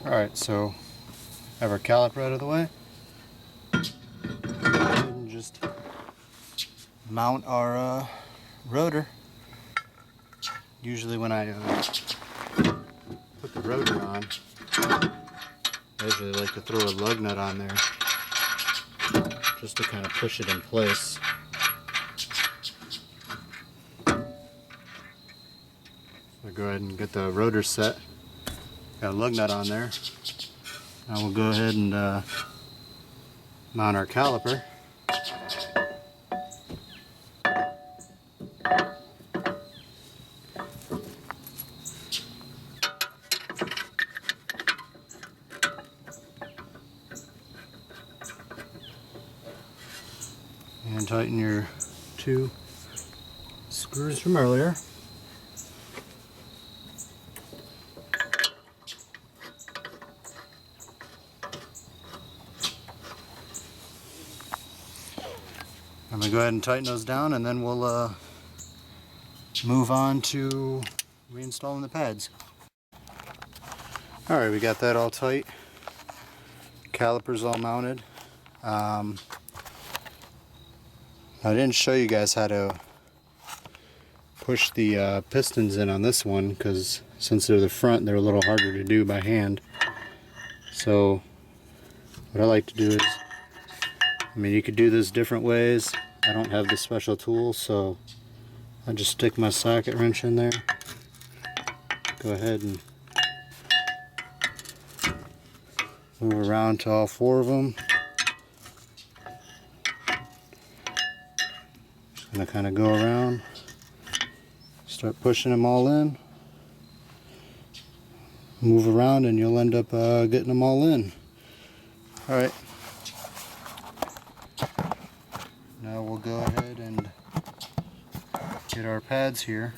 Alright, so have our caliper out of the way. And just mount our rotor. Usually when I put the rotor on, I usually like to throw a lug nut on there just to kind of push it in place. So go ahead and get the rotor set. Got a lug nut on there. Now we'll go ahead and mount our caliper. And tighten your two screws from earlier. I'm going to go ahead and tighten those down, and then we'll move on to reinstalling the pads. Alright, we got that all tight. Calipers all mounted. I didn't show you guys how to push the pistons in on this one, because since they're the front, they're a little harder to do by hand. So what I like to do is, you could do this different ways. I don't have the special tool, so I just stick my socket wrench in there. Go ahead and move around to all four of them. Just gonna kind of go around, start pushing them all in, move around, and you'll end up getting them all in. All right. Now we'll go ahead and get our pads here.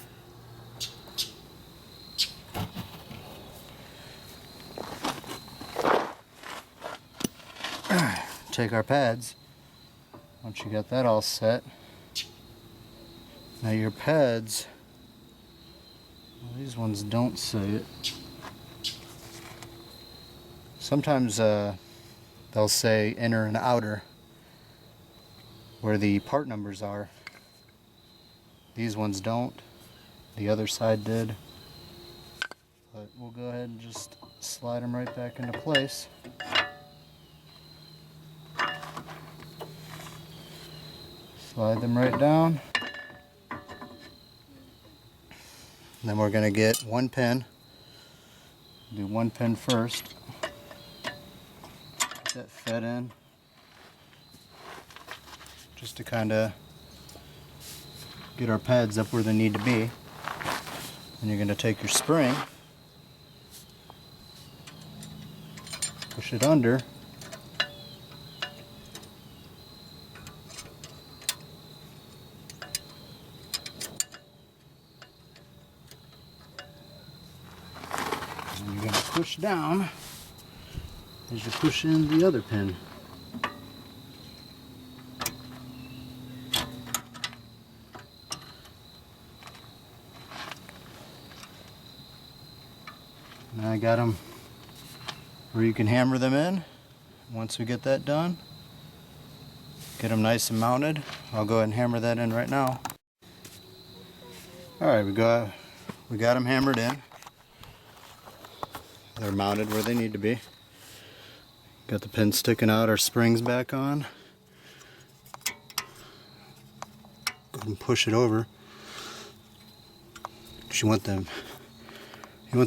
Take our pads. Once you got that all set, now your pads, well, these ones don't say it. Sometimes they'll say inner and outer, where the part numbers are. These ones don't. The other side did. But we'll go ahead and just slide them right back into place. Slide them right down. And then we're going to get one pin. Do one pin first. Get that fed in. Just to kind of get our pads up where they need to be. And you're going to take your spring, push it under, and you're going to push down as you push in the other pin. Now I got them where you can hammer them in. Once we get that done, get them nice and mounted. I'll go ahead and hammer that in right now. Alright, we got them hammered in. They're mounted where they need to be. Got the pins sticking out, our springs back on. Go ahead and push it over. You want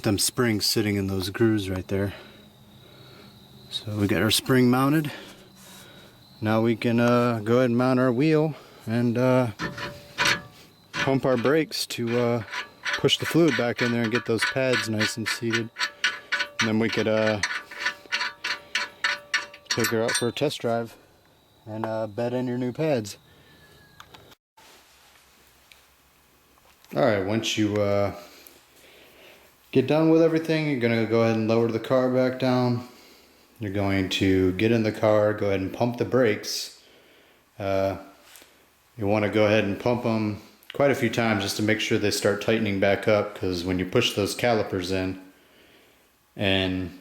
them springs sitting in those grooves right there. So we got our spring mounted. Now we can go ahead and mount our wheel and pump our brakes to push the fluid back in there and get those pads nice and seated. And then we could take her out for a test drive and bed in your new pads. Alright, once you get done with everything, you're going to go ahead and lower the car back down. You're going to get in the car, go ahead and pump the brakes. You want to go ahead and pump them quite a few times just to make sure they start tightening back up, because when you push those calipers in and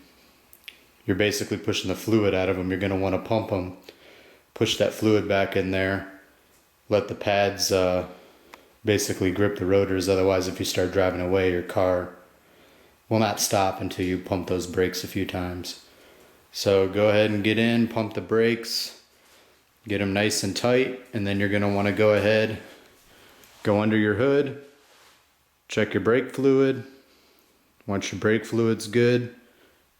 you're basically pushing the fluid out of them. You're going to want to pump them, push that fluid back in there, let the pads basically grip the rotors. Otherwise, if you start driving away, your car will not stop until you pump those brakes a few times. So go ahead and get in, pump the brakes, get them nice and tight, and then you're going to want to go ahead, go under your hood, check your brake fluid. Once your brake fluid's good,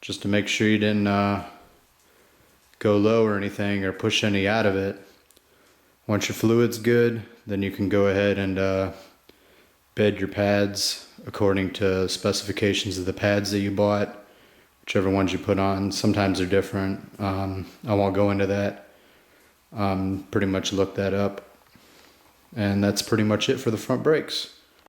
just to make sure you didn't go low or anything or push any out of it. Once your fluid's good, then you can go ahead and bed your pads according to specifications of the pads that you bought, whichever ones you put on. Sometimes they're different. I won't go into that. Pretty much look that up. And that's pretty much it for the front brakes.